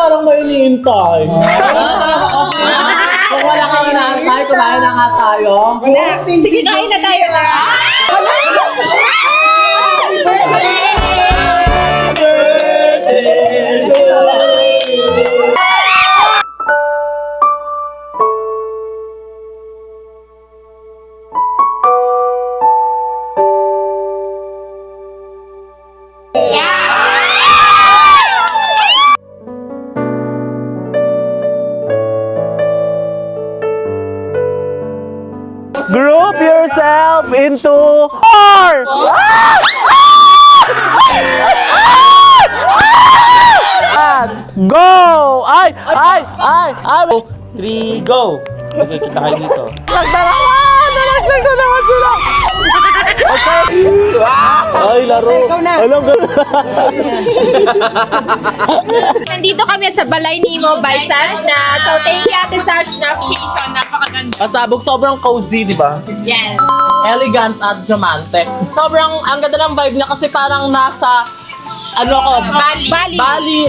parang may iniintay. Kung wala kang inaantay, kumain na nga tayo. Sige, kain na tayo. Group yourself into four! Go! Ay! 3, go! Magkikita kayo dito. Nagdalawan na naman sila! Okay! Ay, laro! Alam ko! Nandito kami sa Balay Nemo by Sashna. So, thank you, Ate Sashna. Napakaganda. Pasabog, sobrang cozy, di ba? Yes. Elegant at romantic. Sobrang, ang ganda ng vibe niya kasi parang nasa, ano ako, Bali. Bali.